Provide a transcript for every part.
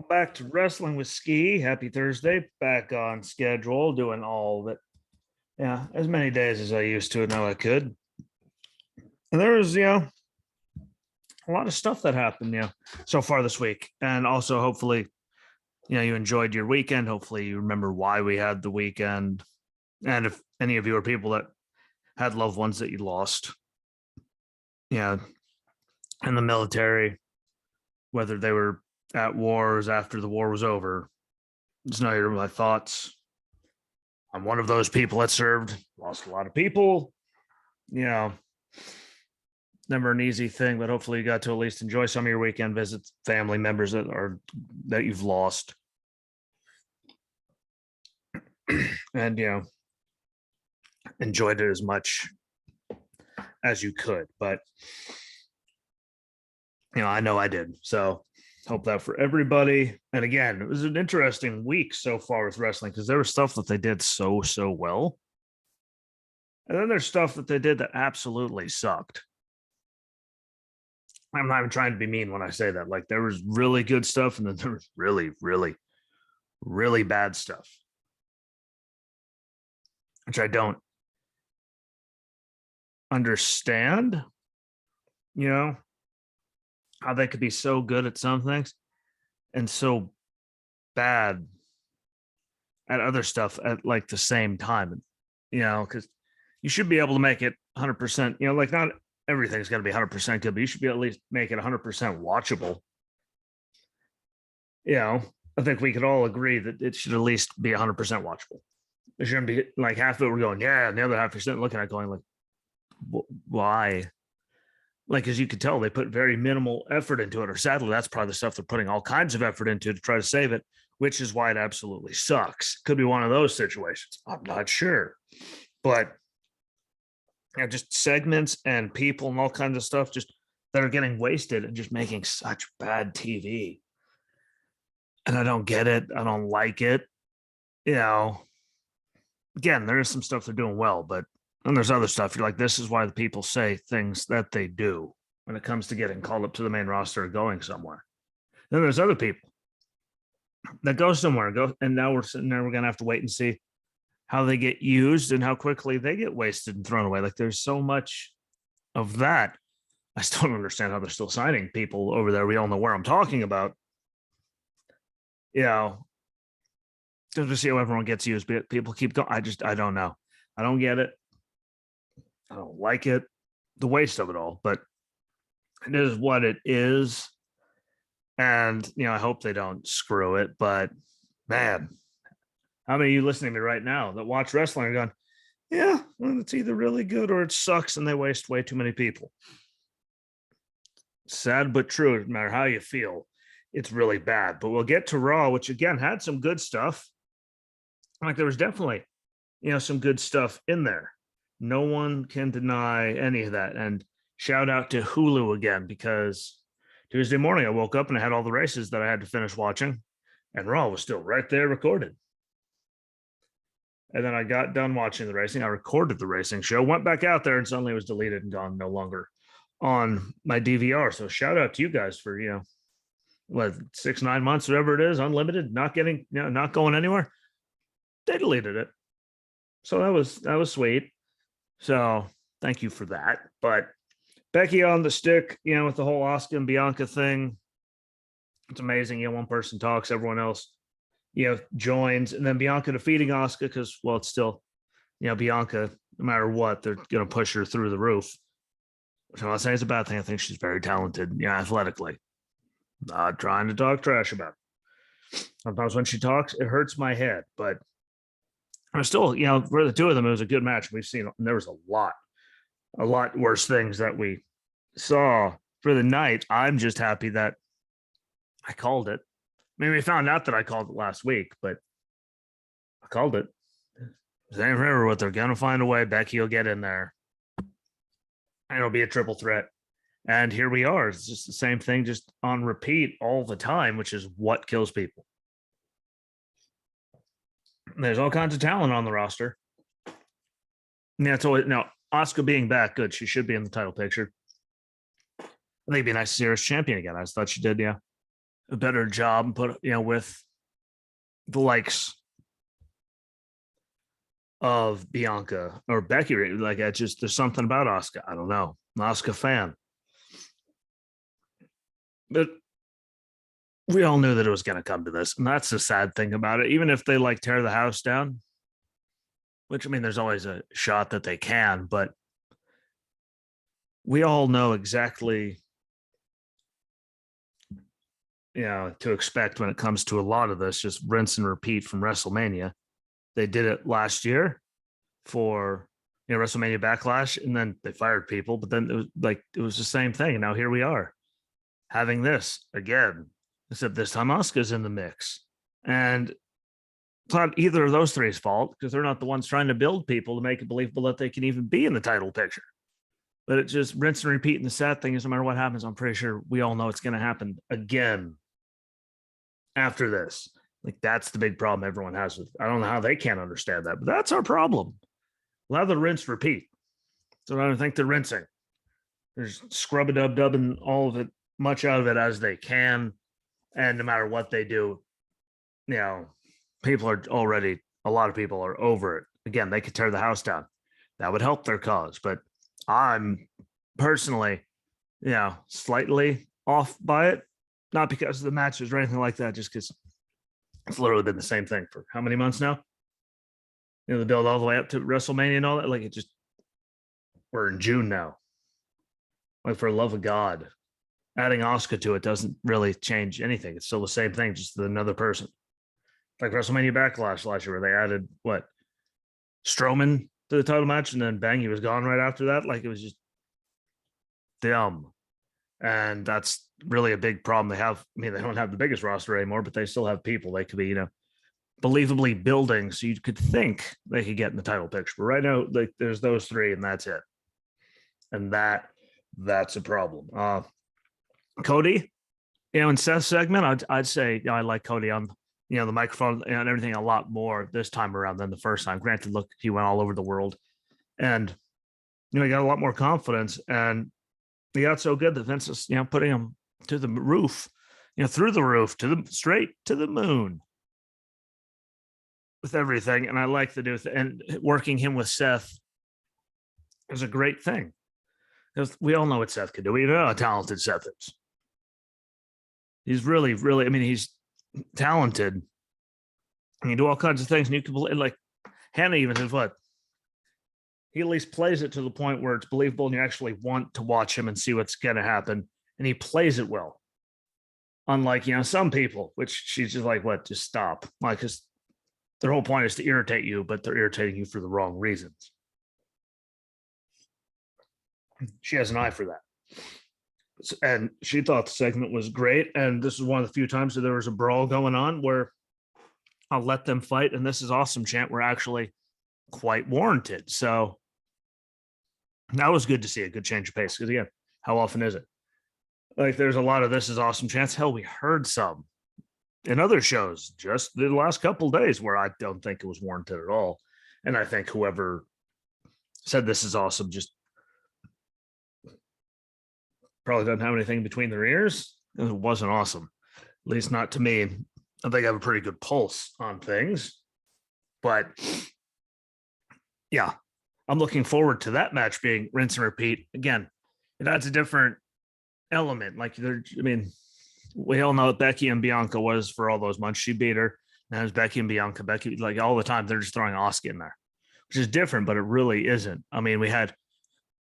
Back to wrestling with Ski. Happy Thursday. Back on schedule, doing all of it. Yeah, as many days as I used to know I could. And there was, a lot of stuff that happened, so far this week. And also, hopefully, you enjoyed your weekend. Hopefully, you remember why we had the weekend. And if any of you are people that had loved ones that you lost, in the military, whether they were at wars after the war was over, just know my thoughts. I'm one of those people that served, lost a lot of people. Never an easy thing, but hopefully you got to at least enjoy some of your weekend visits, family members that you've lost. And enjoyed it as much as you could. But I know I did. So hope that for everybody. And again, it was an interesting week so far with wrestling because there was stuff that they did so well. And then there's stuff that they did that absolutely sucked. I'm not even trying to be mean when I say that. Like there was really good stuff, and then there was really, really, really bad stuff, which I don't understand. How they could be so good at some things and so bad at other stuff at like the same time. Because you should be able to make it 100%. Like not everything's going to be 100% good, but you should be at least make it 100% watchable. I think we could all agree that it should at least be 100% watchable. It shouldn't be like half of it we're going, yeah, and the other half you're sitting looking at going like, why? Like, as you could tell, they put very minimal effort into it, or sadly, that's probably the stuff they're putting all kinds of effort into to try to save it, which is why it absolutely sucks. Could be one of those situations. I'm not sure. But just segments and people and all kinds of stuff just that are getting wasted and just making such bad TV. And I don't get it. I don't like it. Again, there is some stuff they're doing well, but and there's other stuff. You're like, this is why the people say things that they do when it comes to getting called up to the main roster or going somewhere. Then there's other people that go somewhere, and now we're sitting there. We're gonna have to wait and see how they get used and how quickly they get wasted and thrown away. Like there's so much of that. I still don't understand how they're still signing people over there. We all know where I'm talking about. Just to see how everyone gets used, but people keep going. I don't know. I don't get it. I don't like it, the waste of it all, but it is what it is. And, I hope they don't screw it, but man, how many of you listening to me right now that watch wrestling are going, yeah, well, it's either really good or it sucks and they waste way too many people. Sad but true, no matter how you feel, it's really bad. But we'll get to Raw, which again had some good stuff. Like there was definitely, some good stuff in there. No one can deny any of that. And shout out to Hulu again, because Tuesday morning I woke up and I had all the races that I had to finish watching, and Raw was still right there recorded. And then I got done watching the racing. I recorded the racing show, went back out there, and suddenly it was deleted and gone, no longer on my DVR. So shout out to you guys for, 6-9 months, whatever it is, unlimited, not getting, not going anywhere. They deleted it. So that was sweet. So thank you for that. But Becky on the stick, with the whole Asuka and Bianca thing, it's amazing. One person talks, everyone else, joins, and then Bianca defeating Asuka because, well, it's still, Bianca, no matter what, they're going to push her through the roof. Which I'm not saying it's a bad thing. I think she's very talented, athletically. Not trying to talk trash about her. Sometimes when she talks, it hurts my head, but I'm still, for the two of them, it was a good match. We've seen, and there was a lot worse things that we saw for the night. I'm just happy that I called it. I mean, we found out that I called it last week, but I called it. They remember what they're going to find a way. Becky will get in there, and it'll be a triple threat. And here we are. It's just the same thing, just on repeat all the time, which is what kills people. There's all kinds of talent on the roster. Yeah, it's always now Asuka being back, good. She should be in the title picture. I think it'd be nice to see her as champion again. I just thought she did, yeah. a better job, but with the likes of Bianca or Becky. Like I just there's something about Asuka. I don't know. I'm an Asuka fan, but we all knew that it was going to come to this, and that's the sad thing about it. Even if they like tear the house down, which I mean, there's always a shot that they can, but we all know exactly to expect when it comes to a lot of this. Just rinse and repeat from WrestleMania. They did it last year for WrestleMania Backlash, and then they fired people. But then it was the same thing, and now here we are having this again, except this time Asuka's in the mix, and it's not either of those three's fault because they're not the ones trying to build people to make it believable that they can even be in the title picture. But it just rinse and repeat. And the sad thing is, no matter what happens, I'm pretty sure we all know it's going to happen again after this. Like that's the big problem everyone has with. I don't know how they can't understand that, but that's our problem. Allow the rinse repeat. So I don't think they're rinsing. There's scrub a dub dubbing all of it, much out of it as they can, and no matter what they do, people are already. A lot of people are over it. Again, they could tear the house down. That would help their cause, but I'm personally, slightly off by it. Not because of the matches or anything like that, just because it's literally been the same thing for how many months now? The build all the way up to WrestleMania and all that. Like it just, we're in June now. Like for the love of God, adding Asuka to it doesn't really change anything. It's still the same thing, just another person. Like WrestleMania Backlash last year, where they added Strowman to the title match, and then bang, he was gone right after that. Like it was just dumb. And that's really a big problem they have. I mean, they don't have the biggest roster anymore, but they still have people they could be, believably building. So you could think they could get in the title picture. But right now, like there's those three, and that's it. And that's a problem. Cody, in Seth's segment, I'd say I like Cody on the microphone and everything a lot more this time around than the first time. Granted, look, he went all over the world, and he got a lot more confidence, and he got so good that Vince is putting him to the roof, through the roof straight to the moon with everything. And I like the new and working him with Seth is a great thing because we all know what Seth can do. We know how talented Seth is. He's really, really. I mean, he's talented. And he can do all kinds of things, and you can like Hannah even says what. He at least plays it to the point where it's believable and you actually want to watch him and see what's going to happen. And he plays it well. Unlike, some people, which she's just like, what, just stop. Like, because their whole point is to irritate you, but they're irritating you for the wrong reasons. She has an eye for that. And she thought the segment was great. And this is one of the few times that there was a brawl going on where I'll let them fight. And this is awesome chant were actually quite warranted. So that was good to see a good change of pace. Because again, how often is it? Like there's a lot of this is awesome chants. Hell, we heard some in other shows just the last couple of days where I don't think it was warranted at all. And I think whoever said this is awesome just probably doesn't have anything between their ears. It wasn't awesome, at least not to me. I think I have a pretty good pulse on things, but yeah, I'm looking forward to that match being rinse and repeat. Again, it adds a different element. Like, we all know what Becky and Bianca was for all those months. She beat her. Now it's Becky and Bianca. Becky, like all the time, they're just throwing Asuka in there, which is different, but it really isn't. I mean, we had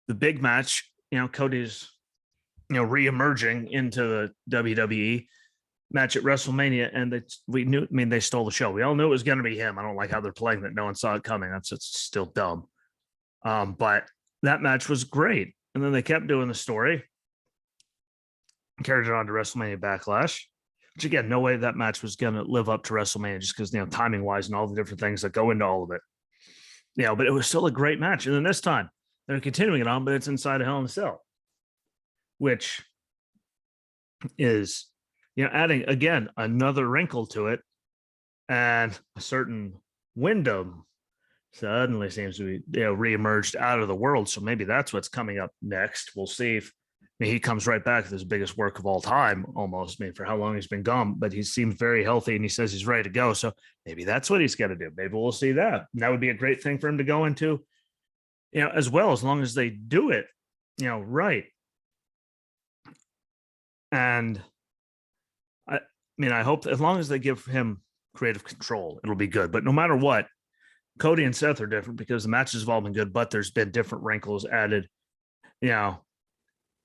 the big match, Cody's, re-emerging into the WWE match at WrestleMania, and we knew, they stole the show. We all knew it was going to be him. I don't like how they're playing that. No one saw it coming. It's still dumb. But that match was great. And then they kept doing the story, carried it on to WrestleMania Backlash, which again, no way that match was going to live up to WrestleMania just because, timing wise and all the different things that go into all of it. But it was still a great match. And then this time they're continuing it on, but it's inside a Hell in a Cell, which is, adding again another wrinkle to it, and a certain Wyndham suddenly seems to be reemerged out of the world. So maybe that's what's coming up next. We'll see if mean, he comes right back with his biggest work of all time, almost. I mean, for how long he's been gone, but he seems very healthy and he says he's ready to go. So maybe that's what he's got to do. Maybe we'll see that. And that would be a great thing for him to go into, as well, as long as they do it, right. And I mean, I hope as long as they give him creative control, it'll be good. But no matter what, Cody and Seth are different because the matches have all been good, but there's been different wrinkles added,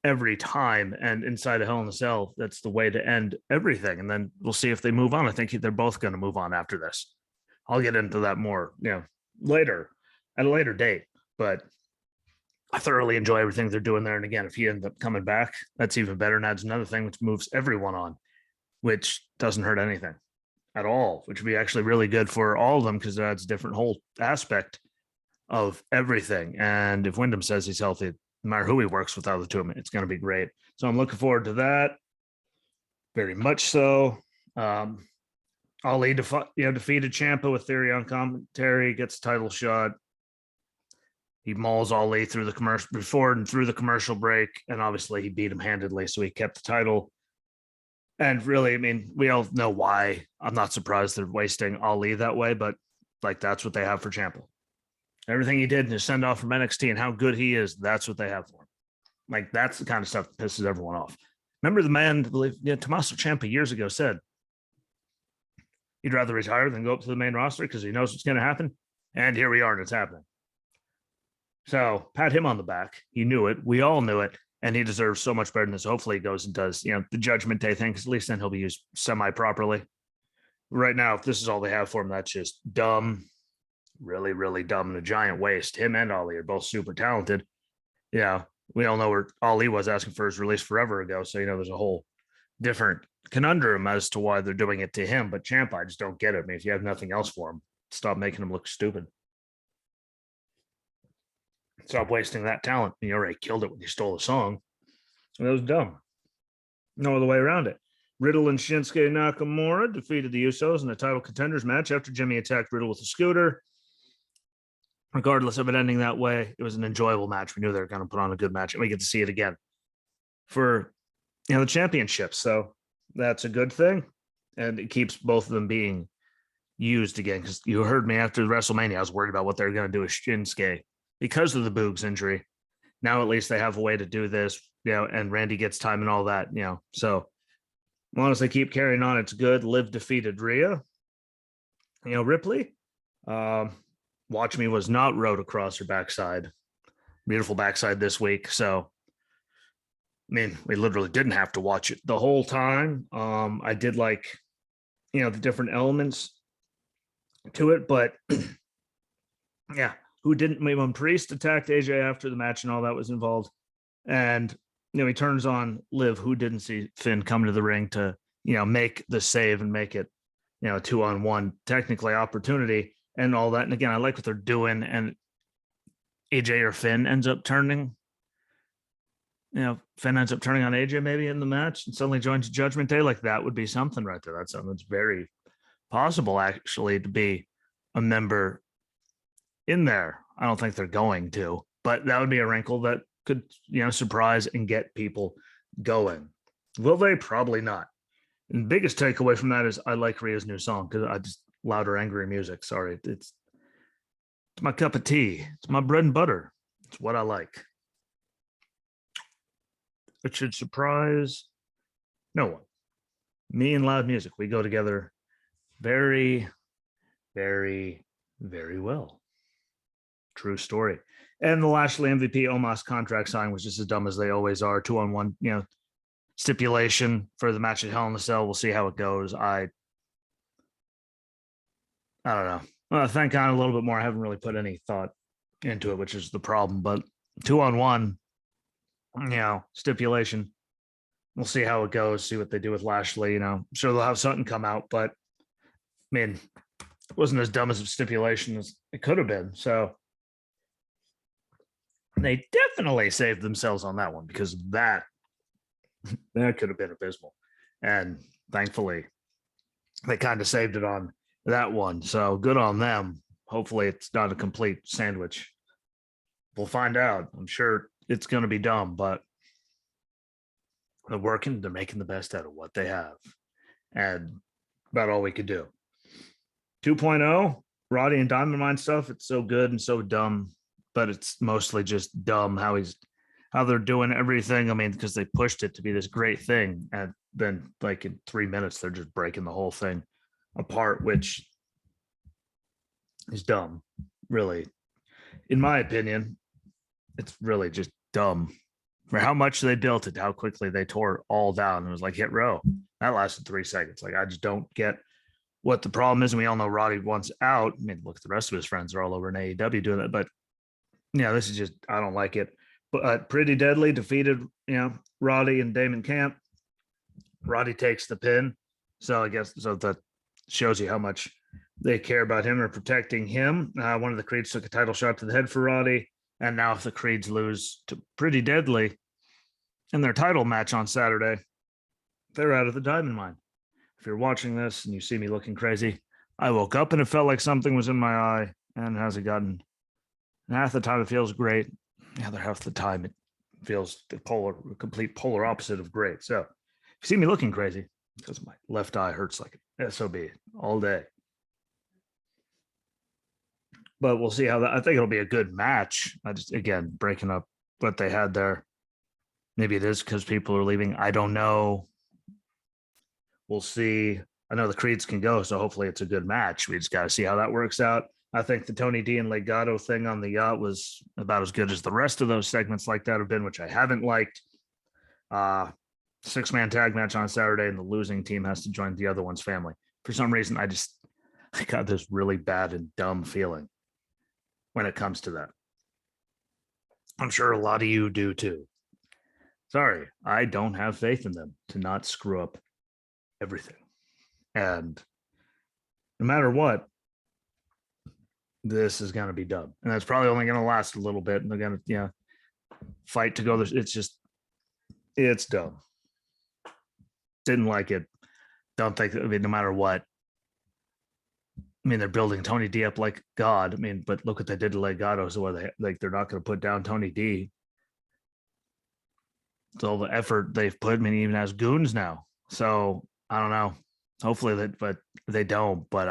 every time. And inside of Hell in a Cell, that's the way to end everything. And then we'll see if they move on. I think they're both going to move on after this. I'll get into that more, later at a later date. But I thoroughly enjoy everything they're doing there. And again, if he ends up coming back, that's even better and adds another thing which moves everyone on, which doesn't hurt anything at all, which would be actually really good for all of them because it adds a different whole aspect of everything. And if Wyndham says he's healthy, no matter who he works with out of the two of them, it's going to be great. So I'm looking forward to that. Very much so. Ali defeated Ciampa with Theory on commentary, gets a title shot. He mauls Ali through the commercial before and through the commercial break, and obviously he beat him handedly, so he kept the title. And really, I mean, we all know why. I'm not surprised they're wasting Ali that way, but that's what they have for Ciampa. Everything he did in his send off from NXT and how good he is, that's what they have for him. That's the kind of stuff that pisses everyone off. Remember the man, Tommaso Ciampa years ago said he'd rather retire than go up to the main roster because he knows what's going to happen. And here we are, and it's happening. So pat him on the back. He knew it. We all knew it. And he deserves so much better than this. Hopefully he goes and does, the Judgment Day thing, because at least then he'll be used semi-properly. Right now, if this is all they have for him, that's just dumb. Really, really dumb and a giant waste. Him and Ali are both super talented. Yeah, we all know where Ali was asking for his release forever ago. So, there's a whole different conundrum as to why they're doing it to him. But Ciampa, I just don't get it. I mean, if you have nothing else for him, stop making him look stupid. Stop wasting that talent. You already killed it when you stole the song. That was dumb. No other way around it. Riddle and Shinsuke Nakamura defeated the Usos in a title contenders match after Jimmy attacked Riddle with a scooter. Regardless of it ending that way, it was an enjoyable match. We knew they were going to put on a good match, and we get to see it again for the championship. So that's a good thing, and it keeps both of them being used again. Because you heard me after WrestleMania, I was worried about what they were going to do with Shinsuke because of the Boogs injury. Now at least they have a way to do this, and Randy gets time and all that, So as long as they keep carrying on, it's good. Liv defeated Rhea. Ripley. Watch Me was not rode across her backside. Beautiful backside this week. So, I mean, we literally didn't have to watch it the whole time. I did like, the different elements to it, but yeah, who didn't? When Priest attacked AJ after the match and all that was involved, and he turns on Liv, who didn't see Finn come to the ring to make the save and make it a 2-on-1 technically opportunity. And all that. And again, I like what they're doing. And AJ or Finn ends up turning. Finn ends up turning on AJ maybe in the match and suddenly joins Judgment Day. That would be something right there. That's something that's very possible, actually, to be a member in there. I don't think they're going to, but that would be a wrinkle that could, surprise and get people going. Will they? Probably not. And the biggest takeaway from that is I like Rhea's new song because I just louder, angry music. Sorry. It's my cup of tea. It's my bread and butter. It's what I like. It should surprise no one. Me and loud music, we go together very, very, very well. True story. And the Lashley MVP Omos contract sign was just as dumb as they always are. 2-on-1, stipulation for the match at Hell in a Cell. We'll see how it goes. I don't know. Well, thank God a little bit more. I haven't really put any thought into it, which is the problem. But 2-on-1, stipulation. We'll see how it goes. See what they do with Lashley. I'm sure they'll have something come out, but I mean, it wasn't as dumb as a stipulation as it could have been. So they definitely saved themselves on that one because that could have been abysmal. And thankfully, they kind of saved it on that one. So good on them. Hopefully it's not a complete sandwich. We'll find out. I'm sure it's going to be dumb, but They're working, they're making the best out of what they have. And about all we could do. 2.0, Roddy and Dynamite stuff, it's so good and so dumb, but it's mostly just dumb how they're doing everything. I mean, because they pushed it to be this great thing, and then like in 3 minutes, they're just breaking the whole thing apart, which is dumb, really. In my opinion, it's really just dumb for how much they built it, how quickly they tore it all down. It was like hit row. That lasted 3 seconds. Like, I just don't get what the problem is. And we all know Roddy wants out. I mean, look, the rest of his friends are all over in AEW doing it. But yeah, this is just, I don't like it. But Pretty Deadly defeated, Roddy and Damon Camp. Roddy takes the pin. So I guess so that shows you how much they care about him or protecting him. One of the Creeds took a title shot to the head for Roddy. And now if the Creeds lose to Pretty Deadly in their title match on Saturday, they're out of the Diamond Mine. If you're watching this and you see me looking crazy, I woke up and it felt like something was in my eye. And how's it gotten? And half the time it feels great. The other half the time it feels the complete polar opposite of great. So if you see me looking crazy, because my left eye hurts like an SOB all day. But we'll see how that. I think it'll be a good match. I just, again, breaking up what they had there. Maybe it is because people are leaving. I don't know. We'll see. I know the Creeds can go, so hopefully it's a good match. We just got to see how that works out. I think the Tony D and Legado thing on the yacht was about as good as the rest of those segments like that have been, which I haven't liked. 6-man tag match on Saturday, and the losing team has to join the other one's family. For some reason, I got this really bad and dumb feeling when it comes to that. I'm sure a lot of you do too. Sorry, I don't have faith in them to not screw up everything. And no matter what, this is going to be dumb. And that's probably only going to last a little bit. And they're going to, fight to go. It's dumb. Didn't like it. Don't think, no matter what. I mean, they're building Tony D up like God. I mean, but look what they did to Legado. So they're not going to put down Tony D. It's all the effort they've put. I mean, he even has goons now. So I don't know. Hopefully but they don't. But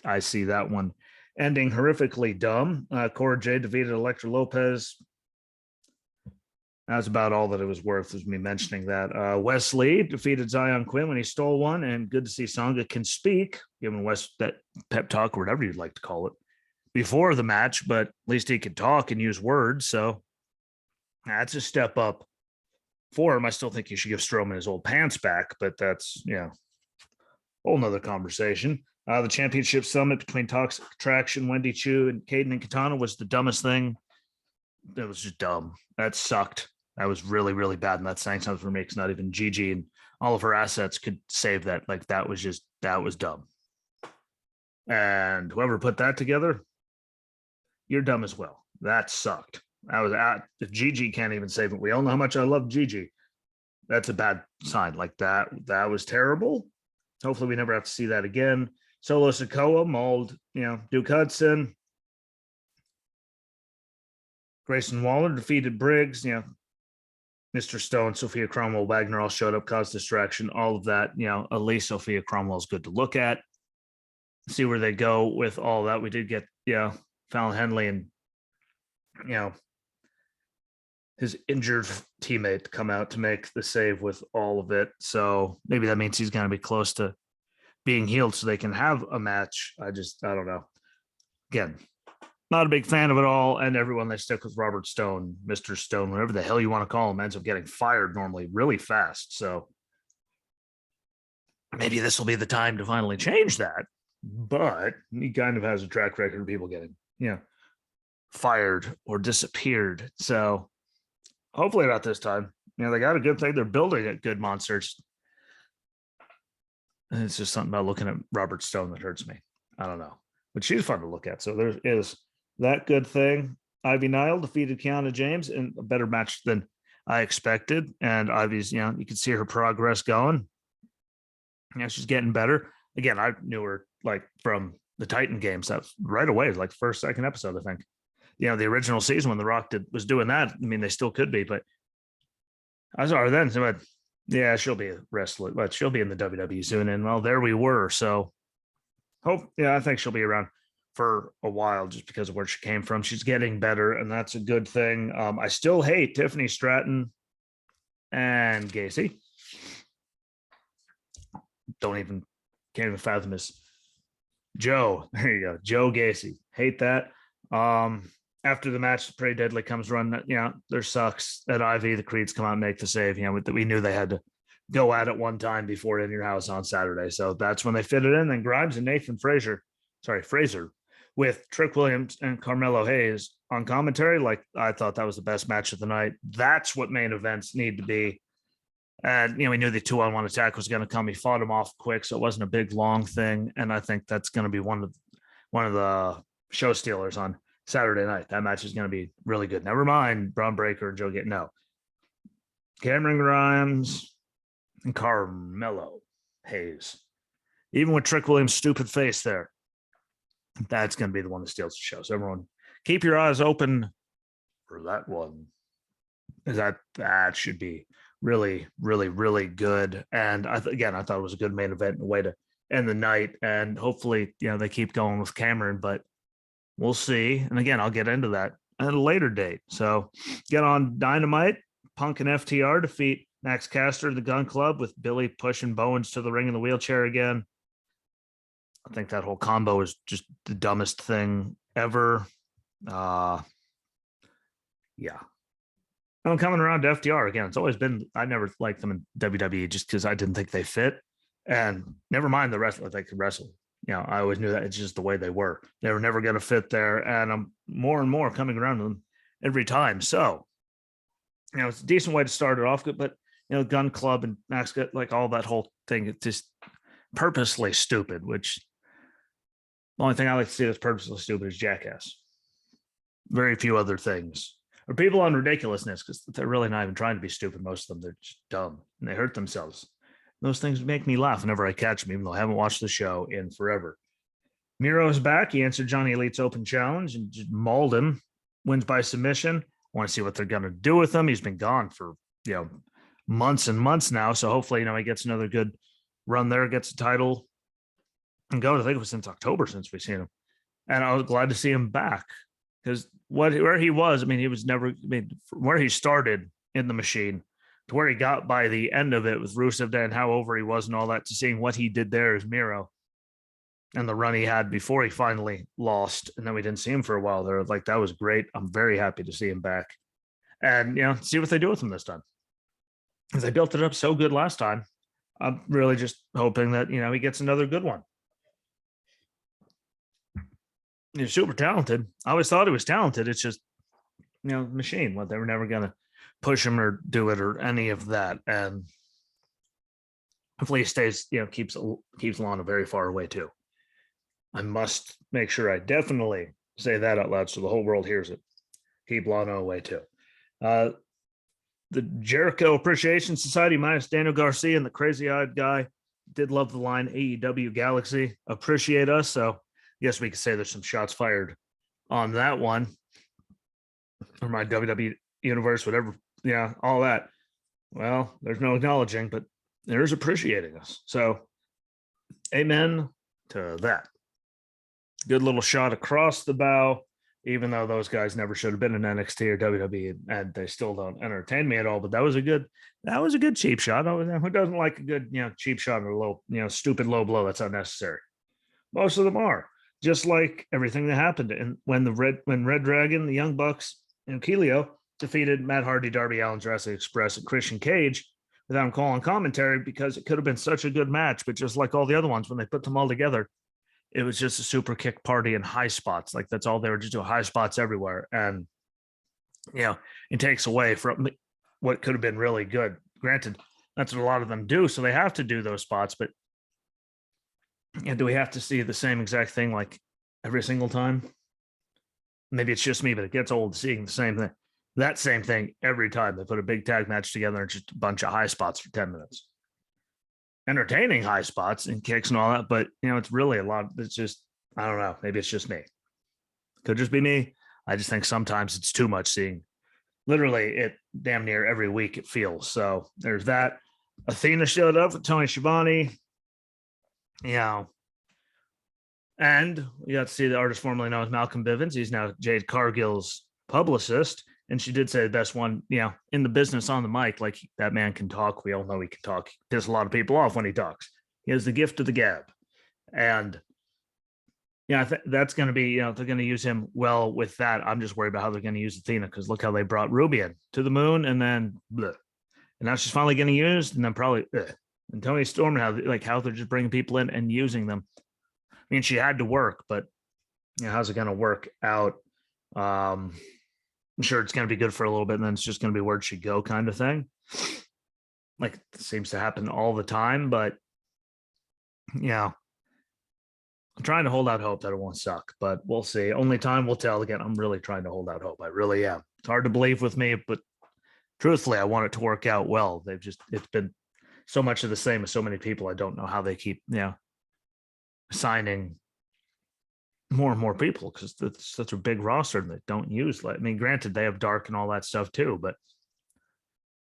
I see that one ending horrifically dumb. Cora Jade defeated Elektra Lopez. That's about all that it was worth, was me mentioning that. Wes Lee defeated Zion Quinn when he stole one, and good to see Sangha can speak, giving Wes that pep talk, or whatever you'd like to call it, before the match, but at least he could talk and use words, so that's a step up for him. I still think you should give Strowman his old pants back, but that's, whole nother conversation. The championship summit between Toxic Attraction, Wendy Chu, and Caden and Katana was the dumbest thing. That was just dumb. That sucked. That was really, really bad. And that's saying something for me, because not even Gigi and all of her assets could save that. Like, that was dumb. And whoever put that together, you're dumb as well. That sucked. If Gigi can't even save it, we all know how much I love Gigi. That's a bad sign. Like, that was terrible. Hopefully we never have to see that again. Solo Sikoa mauled, Duke Hudson. Grayson Waller defeated Briggs, Mr. Stone, Sophia Cromwell, Wagner all showed up, caused distraction, all of that. At least Sophia Cromwell is good to look at. See where they go with all that. We did get, Fallon Henley and, his injured teammate come out to make the save with all of it. So maybe that means he's going to be close to being healed so they can have a match. I don't know. Again, not a big fan of it all. And everyone, they stick with Robert Stone, Mr. Stone, whatever the hell you want to call him, ends up getting fired normally really fast. So maybe this will be the time to finally change that. But he kind of has a track record of people getting, fired or disappeared. So hopefully not this time. They got a good thing. They're building at good monsters. And it's just something about looking at Robert Stone that hurts me. I don't know. But she's fun to look at. So there is that good thing. Ivy Nile defeated Kiana James in a better match than I expected. And Ivy's, you can see her progress going. She's getting better. Again, I knew her like from the Titan games. That's right away, like first, second episode, I think. The original season when The Rock was doing that. I mean, they still could be, but I saw her then. So Yeah, she'll be a wrestler, but she'll be in the WWE soon. And well, there we were. So yeah, I think she'll be around for a while just because of where she came from. She's getting better, and that's a good thing. I still hate Tiffany Stratton and Gacy. Can't even fathom this. Joe, there you go. Joe Gacy. Hate that. After the match, Pretty Deadly comes run. There sucks at Ivy. The Creeds come out and make the save. We knew they had to go at it one time before In Your House on Saturday. So that's when they fit it in. Then Grimes and Nathan Fraser, with Trick Williams and Carmelo Hayes on commentary. Like, I thought that was the best match of the night. That's what main events need to be. And we knew the 2-on-1 attack was going to come. He fought him off quick, so it wasn't a big long thing. And I think that's going to be one of the show stealers on Saturday night. That match is going to be really good. Never mind Braun Breaker and Joe Gacy. No, Cameron Grimes and Carmelo Hayes. Even with Trick Williams' stupid face there, that's going to be the one that steals the show. So everyone, keep your eyes open for that one. That should be really, really, really good. And I thought it was a good main event and a way to end the night. And hopefully, they keep going with Cameron, but we'll see. And again, I'll get into that at a later date. So get on Dynamite. Punk and FTR defeat Max Caster, the Gun Club, with Billy pushing Bowens to the ring in the wheelchair again. I think that whole combo is just the dumbest thing ever. Yeah. I'm coming around to FTR again. It's always been, I never liked them in WWE just because I didn't think they fit. And never mind the rest, they could wrestle. I always knew that it's just the way they were. They were never going to fit there. And I'm more and more coming around to them every time. So, it's a decent way to start it off. But, Gun Club and Max, like all that whole thing, it's just purposely stupid, which the only thing I like to see that's purposely stupid is Jackass. Very few other things. Or people on ridiculousness, because they're really not even trying to be stupid. Most of them, they're just dumb and they hurt themselves. Those things make me laugh whenever I catch them, even though I haven't watched the show in forever. Miro's back. He answered Johnny Elite's open challenge and just mauled him. Wins by submission. I want to see what they're going to do with him. He's been gone for, months and months now. So hopefully, he gets another good run there, gets a title and go. I think it was since October since we've seen him. And I was glad to see him back because where he was, he was never, from where he started in the machine to where he got by the end of it with Rusev Day and how over he was and all that, to seeing what he did there as Miro and the run he had before he finally lost. And then we didn't see him for a while there. Like, that was great. I'm very happy to see him back and, see what they do with him this time. Because they built it up so good last time. I'm really just hoping that, he gets another good one. He's super talented. I always thought he was talented. It's just, machine. They were never going to push him or do it or any of that. And hopefully he stays, keeps Lana very far away too. I must make sure I definitely say that out loud so the whole world hears it. Keep Lana away too. The Jericho Appreciation Society minus Daniel Garcia and the crazy-eyed guy did love the line AEW Galaxy appreciate us. So yes, we could say there's some shots fired on that one. Or my WWE universe, whatever, all that. Well, there's no acknowledging, but there's appreciating us. So amen to that. Good little shot across the bow, even though those guys never should have been in NXT or WWE, and they still don't entertain me at all. But that was a good cheap shot. Who doesn't like a good, cheap shot or a low, stupid low blow that's unnecessary? Most of them are. Just like everything that happened and when Red Dragon, the Young Bucks, and Keelio defeated Matt Hardy, Darby Allin, Jurassic Express, and Christian Cage without him calling commentary, because it could have been such a good match. But just like all the other ones, when they put them all together, it was just a super kick party and high spots. Like, that's all they were, just doing high spots everywhere. And, it takes away from what could have been really good. Granted, that's what a lot of them do. So they have to do those spots, but do we have to see the same exact thing like every single time? Maybe it's just me, but it gets old seeing the same thing. That same thing every time. They put a big tag match together and just a bunch of high spots for 10 minutes. Entertaining high spots and kicks and all that, but it's really a lot. It's just, I don't know. Maybe it's just me. Could just be me. I just think sometimes it's too much seeing literally it damn near every week it feels. So there's that. Athena showed up with Tony Schiavone. You know, and you got to see the artist formerly known as Malcolm Bivens. He's now Jade Cargill's publicist. And she did say the best one, in the business on the mic, like that man can talk. We all know he can talk. He pisses a lot of people off when he talks. He has the gift of the gab. And that's going to be, they're going to use him well with that. I'm just worried about how they're going to use Athena because look how they brought Ruby in to the moon and then, bleh. And now she's finally getting used and then probably, and Tony Storm, how they're just bringing people in and using them. I mean, she had to work, but how's it going to work out? I'm sure it's going to be good for a little bit, and then it's just going to be where'd she go kind of thing. Like it seems to happen all the time, but I'm trying to hold out hope that it won't suck, but we'll see. Only time will tell. Again, I'm really trying to hold out hope. I really am. It's hard to believe with me, but truthfully, I want it to work out well. It's been so much of the same as so many people. I don't know how they keep, signing more and more people because it's such a big roster and they don't use. Granted, they have dark and all that stuff too, but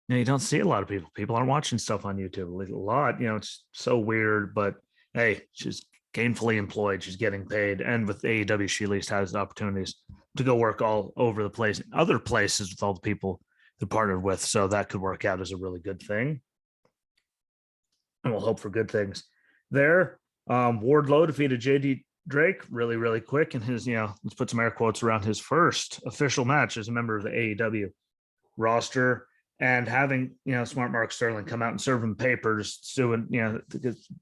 you don't see a lot of people. People aren't watching stuff on YouTube a lot. It's so weird, but hey, she's gainfully employed. She's getting paid, and with AEW, she at least has opportunities to go work all over the place, other places with all the people they're partnered with. So that could work out as a really good thing, and we'll hope for good things there. Wardlow defeated JD Drake really, really quick in his, let's put some air quotes around his first official match as a member of the AEW roster, and having, smart Mark Sterling come out and serve him papers, suing,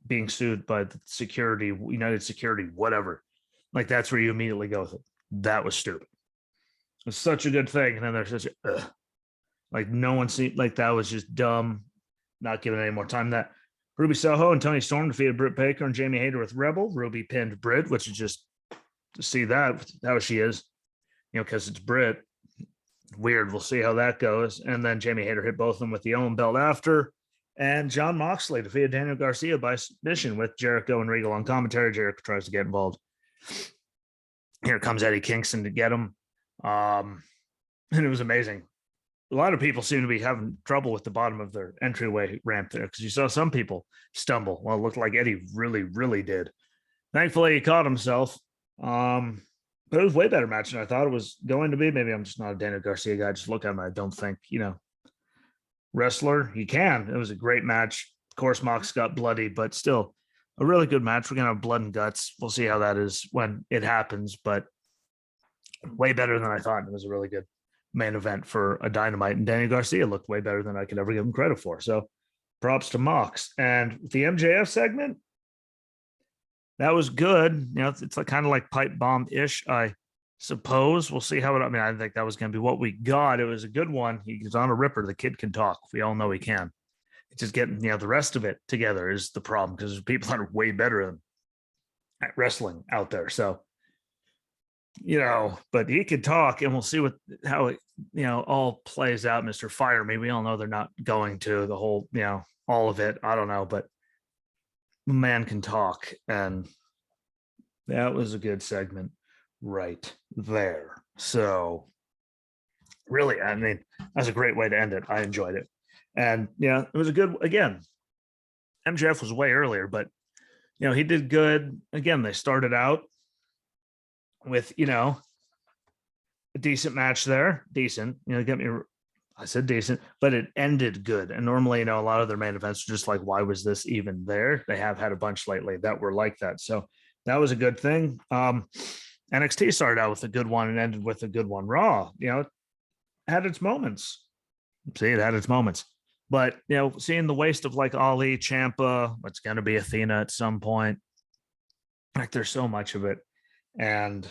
being sued by the security, United Security, whatever. Like that's where you immediately go with it. That was stupid. It's such a good thing. And then there's such like no one seemed like that was just dumb, not giving any more time. That Ruby Soho and Tony Storm defeated Britt Baker and Jamie Hayter with Rebel. Ruby pinned Britt, which is just to see that how she is, because it's Britt. Weird. We'll see how that goes. And then Jamie Hayter hit both of them with the Owen belt after. And Jon Moxley defeated Daniel Garcia by submission with Jericho and Regal on commentary. Jericho tries to get involved. Here comes Eddie Kingston to get him. And it was amazing. A lot of people seem to be having trouble with the bottom of their entryway ramp there because you saw some people stumble. Well, it looked like Eddie really, really did. Thankfully, he caught himself. But it was a way better match than I thought it was going to be. Maybe I'm just not a Daniel Garcia guy. Just look at him. I don't think, wrestler. He can. It was a great match. Of course, Mox got bloody, but still a really good match. We're going to have blood and guts. We'll see how that is when it happens, but way better than I thought. It was a really good main event for a Dynamite, and Daniel Garcia looked way better than I could ever give him credit for. So props to Mox. And the MJF segment, that was good. It's like kind of like pipe bomb-ish, I suppose. We'll see how it, I think that was going to be what we got. It was a good one. He's on a ripper. The kid can talk. We all know he can. It's just getting, the rest of it together is the problem because there's people that are way better at wrestling out there. So, but he could talk, and we'll see how it, all plays out. Mr. Fire Me. We all know they're not going to the whole, all of it. I don't know, but the man can talk, and that was a good segment right there. So really, that's a great way to end it. I enjoyed it. And it was a good, again, MJF was way earlier, but he did good. Again, they started out with, a decent match there. Decent, get me, I said decent, but it ended good. And normally, a lot of their main events are just like, why was this even there? They have had a bunch lately that were like that. So that was a good thing. NXT started out with a good one and ended with a good one. Raw, had its moments. See, it had its moments. But, seeing the waste of like Ali, Ciampa, what's going to be Athena at some point. Like there's so much of it. And,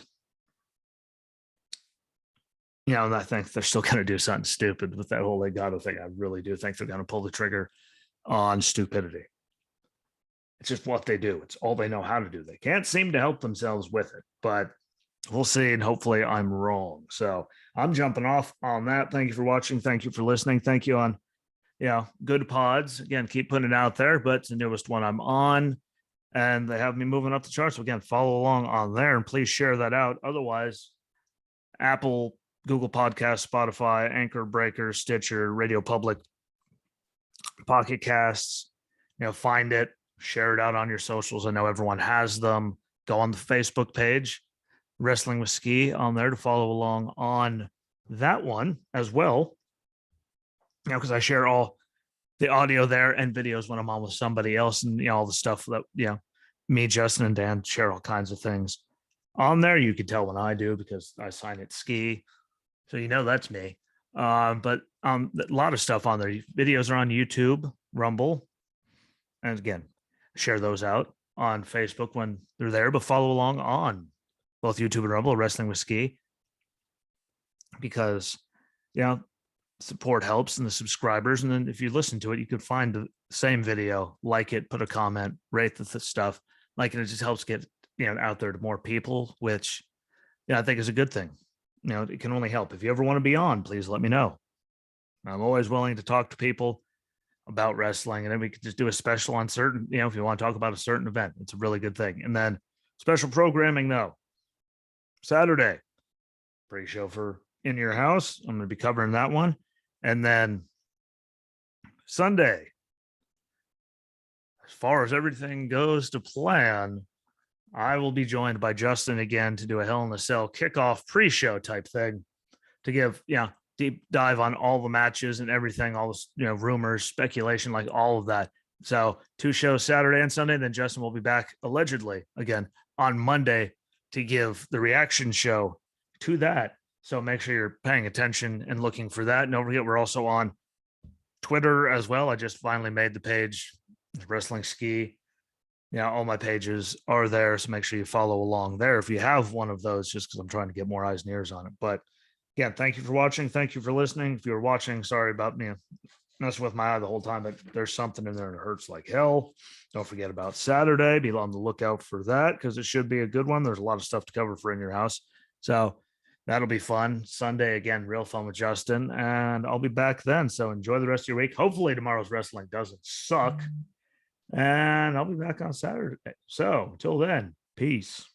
and I think they're still going to do something stupid with that whole Legado thing. I really do think they're going to pull the trigger on stupidity. It's just what they do. It's all they know how to do. They can't seem to help themselves with it, but we'll see. And hopefully I'm wrong. So I'm jumping off on that. Thank you for watching. Thank you for listening. Thank you on, good pods. Again, keep putting it out there, but it's the newest one I'm on. And they have me moving up the charts. So again, follow along on there and please share that out. Otherwise, Apple, Google Podcasts, Spotify, Anchor, Breaker, Stitcher, Radio Public, Pocket Casts. Find it, share it out on your socials. I know everyone has them. Go on the Facebook page, Wrestling with Ski, on there to follow along on that one as well. Because I share all the audio there and videos when I'm on with somebody else, and all the stuff that me, Justin, and Dan share all kinds of things on there. You can tell when I do because I sign it Ski, so that's me. But a lot of stuff on there. Videos are on YouTube, Rumble, and again, share those out on Facebook when they're there. But follow along on both YouTube and Rumble, Wrestling with Ski, because support helps and the subscribers. And then if you listen to it, you could find the same video, like it, put a comment, rate the stuff, like it just helps get out there to more people, which I think is a good thing. It can only help. If you ever want to be on, please let me know. I'm always willing to talk to people about wrestling, and then we could just do a special on certain, if you want to talk about a certain event, it's a really good thing. And then special programming though, Saturday pre-show for In Your House, I'm going to be covering that one. And then Sunday, as far as everything goes to plan, I will be joined by Justin again to do a Hell in a Cell kickoff pre-show type thing to give, deep dive on all the matches and everything, all this, rumors, speculation, like all of that. So 2 shows Saturday and Sunday. Then Justin will be back allegedly again on Monday to give the reaction show to that. So make sure you're paying attention and looking for that. And don't forget, we're also on Twitter as well. I just finally made the page, Wrestling Ski. All my pages are there. So make sure you follow along there if you have one of those, just because I'm trying to get more eyes and ears on it. But again, thank you for watching. Thank you for listening. If you were watching, sorry about me messing with my eye the whole time, but there's something in there and it hurts like hell. Don't forget about Saturday. Be on the lookout for that because it should be a good one. There's a lot of stuff to cover for In Your House. So that'll be fun. Sunday, again, real fun with Justin. And I'll be back then. So enjoy the rest of your week. Hopefully tomorrow's wrestling doesn't suck. And I'll be back on Saturday. So until then, peace.